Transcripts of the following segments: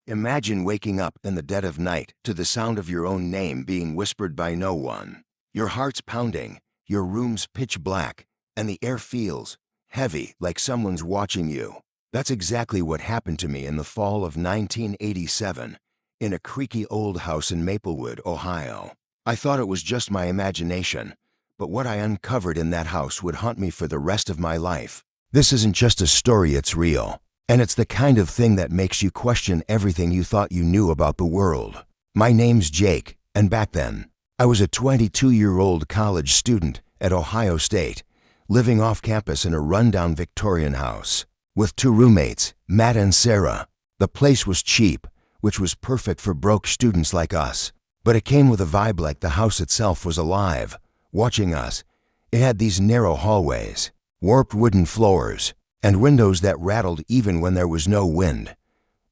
Imagine waking up in the dead of night to the sound of your own name being whispered by no one. Your heart's pounding, your room's pitch black, and the air feels heavy like someone's watching you. That's exactly what happened to me in the fall of 1987 in a creaky old house in Maplewood, Ohio. I thought it was just my imagination, but what I uncovered in that house would haunt me for the rest of my life. This isn't just a story, it's real. And it's the kind of thing that makes you question everything you thought you knew about the world. My name's Jake, and back then, I was a 22-year-old college student at Ohio State, living off campus in a rundown Victorian house, with two roommates, Matt and Sarah. The place was cheap, which was perfect for broke students like us, but it came with a vibe like the house itself was alive, watching us. It had these narrow hallways, warped wooden floors, and windows that rattled even when there was no wind.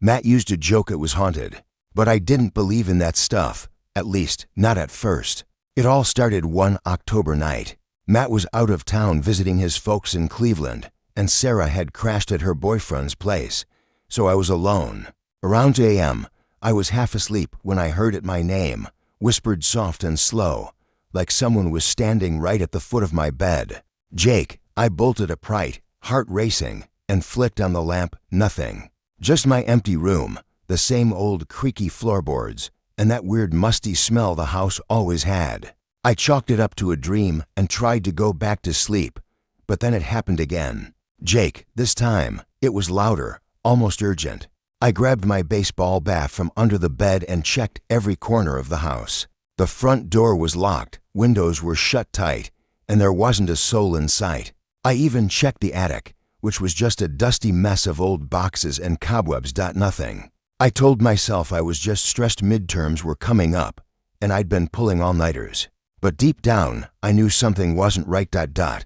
Matt used to joke it was haunted, but I didn't believe in that stuff, at least not at first. It all started one October night. Matt was out of town visiting his folks in Cleveland, and Sarah had crashed at her boyfriend's place, so I was alone. Around 2 a.m., I was half asleep when I heard my name, whispered soft and slow, like someone was standing right at the foot of my bed. Jake. I bolted upright, heart racing, and flicked on the lamp. Nothing. Just my empty room, the same old creaky floorboards, and that weird musty smell the house always had. I chalked it up to a dream and tried to go back to sleep, but then it happened again. Jake, this time, it was louder, almost urgent. I grabbed my baseball bat from under the bed and checked every corner of the house. The front door was locked, windows were shut tight, and there wasn't a soul in sight. I even checked the attic, which was just a dusty mess of old boxes and cobwebs. Nothing. I told myself I was just stressed, midterms were coming up, and I'd been pulling all-nighters. But deep down, I knew something wasn't right. The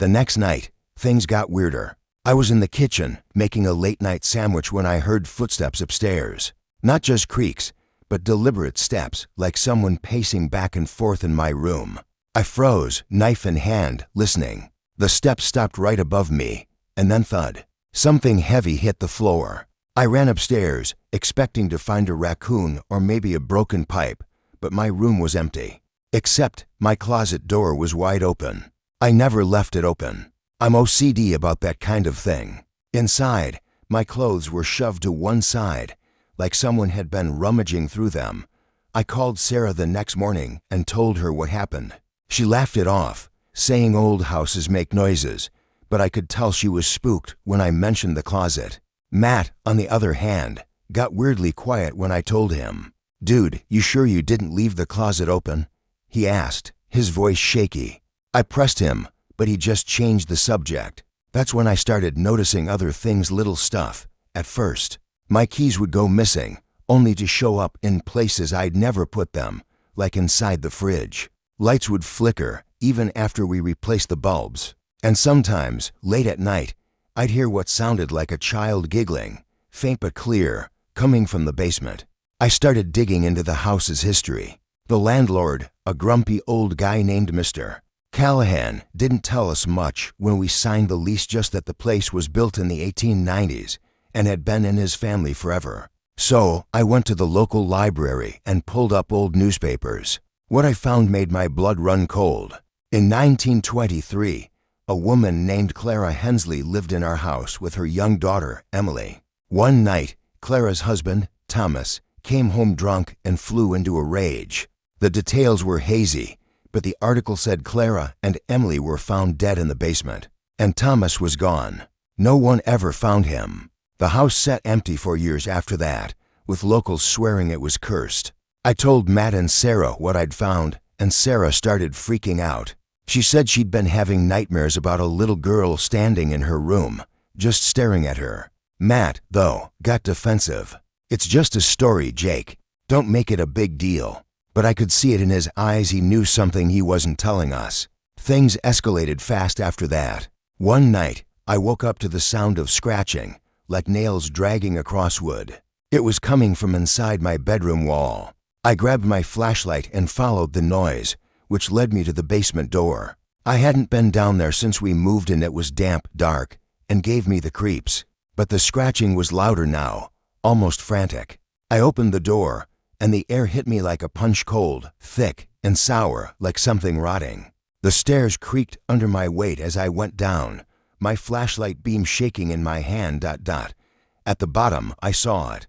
next night, things got weirder. I was in the kitchen, making a late-night sandwich when I heard footsteps upstairs. Not just creaks, but deliberate steps, like someone pacing back and forth in my room. I froze, knife in hand, listening. The steps stopped right above me, and then thud. Something heavy hit the floor. I ran upstairs, expecting to find a raccoon or maybe a broken pipe, but my room was empty. Except my closet door was wide open. I never left it open. I'm OCD about that kind of thing. Inside, my clothes were shoved to one side, like someone had been rummaging through them. I called Sarah the next morning and told her what happened. She laughed it off, saying old houses make noises, but I could tell she was spooked when I mentioned the closet. Matt, on the other hand, got weirdly quiet when I told him. "Dude, you sure you didn't leave the closet open?" he asked, his voice shaky. I pressed him, but he just changed the subject. That's when I started noticing other things, little stuff. At first, my keys would go missing, only to show up in places I'd never put them, like inside the fridge. Lights would flicker, even after we replaced the bulbs. And sometimes, late at night, I'd hear what sounded like a child giggling, faint but clear, coming from the basement. I started digging into the house's history. The landlord, a grumpy old guy named Mr. Callahan, didn't tell us much when we signed the lease, just that the place was built in the 1890s and had been in his family forever. So I went to the local library and pulled up old newspapers. What I found made my blood run cold. In 1923, a woman named Clara Hensley lived in our house with her young daughter, Emily. One night, Clara's husband, Thomas, came home drunk and flew into a rage. The details were hazy, but the article said Clara and Emily were found dead in the basement, and Thomas was gone. No one ever found him. The house sat empty for years after that, with locals swearing it was cursed. I told Matt and Sarah what I'd found, and Sarah started freaking out. She said she'd been having nightmares about a little girl standing in her room, just staring at her. Matt, though, got defensive. "It's just a story, Jake. Don't make it a big deal." But I could see it in his eyes, he knew something he wasn't telling us. Things escalated fast after that. One night, I woke up to the sound of scratching, like nails dragging across wood. It was coming from inside my bedroom wall. I grabbed my flashlight and followed the noise, which led me to the basement door. I hadn't been down there since we moved, and it was damp, dark, and gave me the creeps. But the scratching was louder now, almost frantic. I opened the door, and the air hit me like a punch cold, thick and sour like something rotting. The stairs creaked under my weight as I went down, my flashlight beam shaking in my hand. At the bottom, I saw it.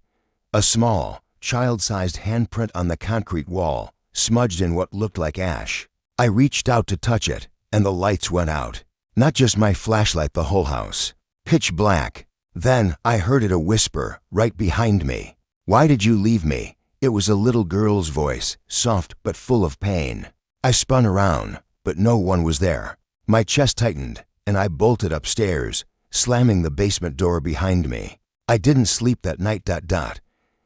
A small, child-sized handprint on the concrete wall, smudged in what looked like ash. I reached out to touch it, and the lights went out. Not just my flashlight, the whole house. Pitch black. Then I heard it, a whisper, right behind me. "Why did you leave me?" It was a little girl's voice, soft but full of pain. I spun around, but no one was there. My chest tightened, and I bolted upstairs, slamming the basement door behind me. I didn't sleep that night.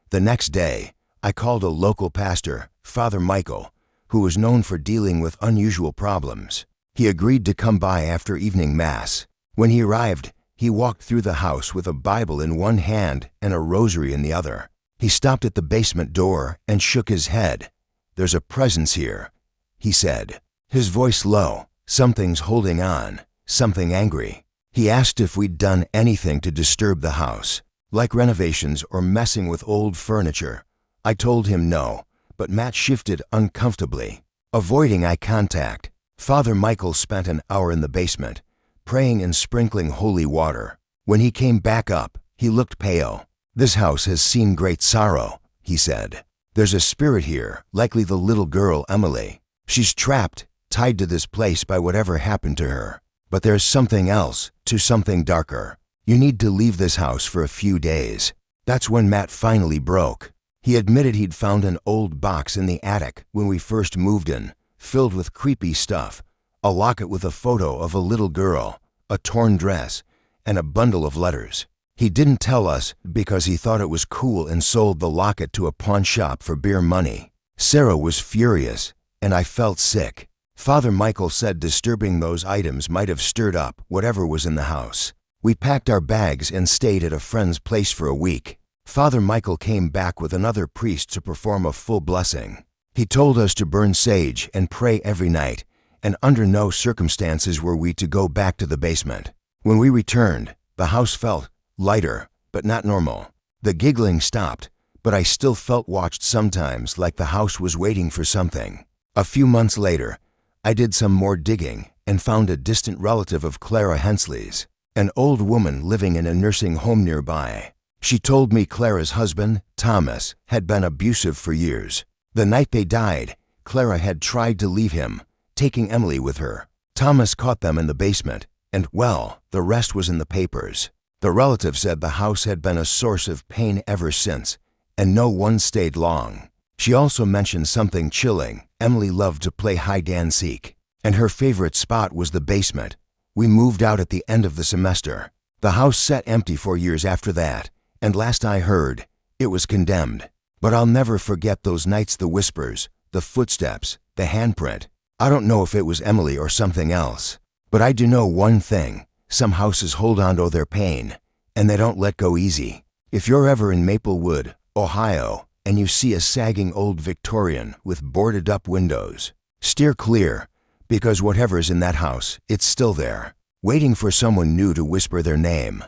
The next day, I called a local pastor, Father Michael, who was known for dealing with unusual problems. He agreed to come by after evening mass. When he arrived, he walked through the house with a Bible in one hand and a rosary in the other. He stopped at the basement door and shook his head. "There's a presence here," he said, his voice low. "Something's holding on, something angry." He asked if we'd done anything to disturb the house, like renovations or messing with old furniture. I told him no, but Matt shifted uncomfortably, avoiding eye contact. Father Michael spent an hour in the basement, praying and sprinkling holy water. When he came back up, he looked pale. "This house has seen great sorrow," he said. "There's a spirit here, likely the little girl Emily. She's trapped, tied to this place by whatever happened to her. But there's something else, something darker. You need to leave this house for a few days." That's when Matt finally broke. He admitted he'd found an old box in the attic when we first moved in, filled with creepy stuff, a locket with a photo of a little girl, a torn dress, and a bundle of letters. He didn't tell us because he thought it was cool and sold the locket to a pawn shop for beer money. Sarah was furious, and I felt sick. Father Michael said disturbing those items might have stirred up whatever was in the house. We packed our bags and stayed at a friend's place for a week. Father Michael came back with another priest to perform a full blessing. He told us to burn sage and pray every night, and under no circumstances were we to go back to the basement. When we returned, the house felt lighter, but not normal. The giggling stopped, but I still felt watched sometimes, like the house was waiting for something. A few months later, I did some more digging and found a distant relative of Clara Hensley's, an old woman living in a nursing home nearby. She told me Clara's husband, Thomas, had been abusive for years. The night they died, Clara had tried to leave him, taking Emily with her. Thomas caught them in the basement, and, well, the rest was in the papers. The relative said the house had been a source of pain ever since, and no one stayed long. She also mentioned something chilling. Emily loved to play hide and seek, and her favorite spot was the basement. We moved out at the end of the semester. The house sat empty for years after that, and last I heard, it was condemned. But I'll never forget those nights, the whispers, the footsteps, the handprint. I don't know if it was Emily or something else, but I do know one thing. Some houses hold on to their pain, and they don't let go easy. If you're ever in Maplewood, Ohio, and you see a sagging old Victorian with boarded-up windows, steer clear, because whatever's in that house, it's still there, waiting for someone new to whisper their name.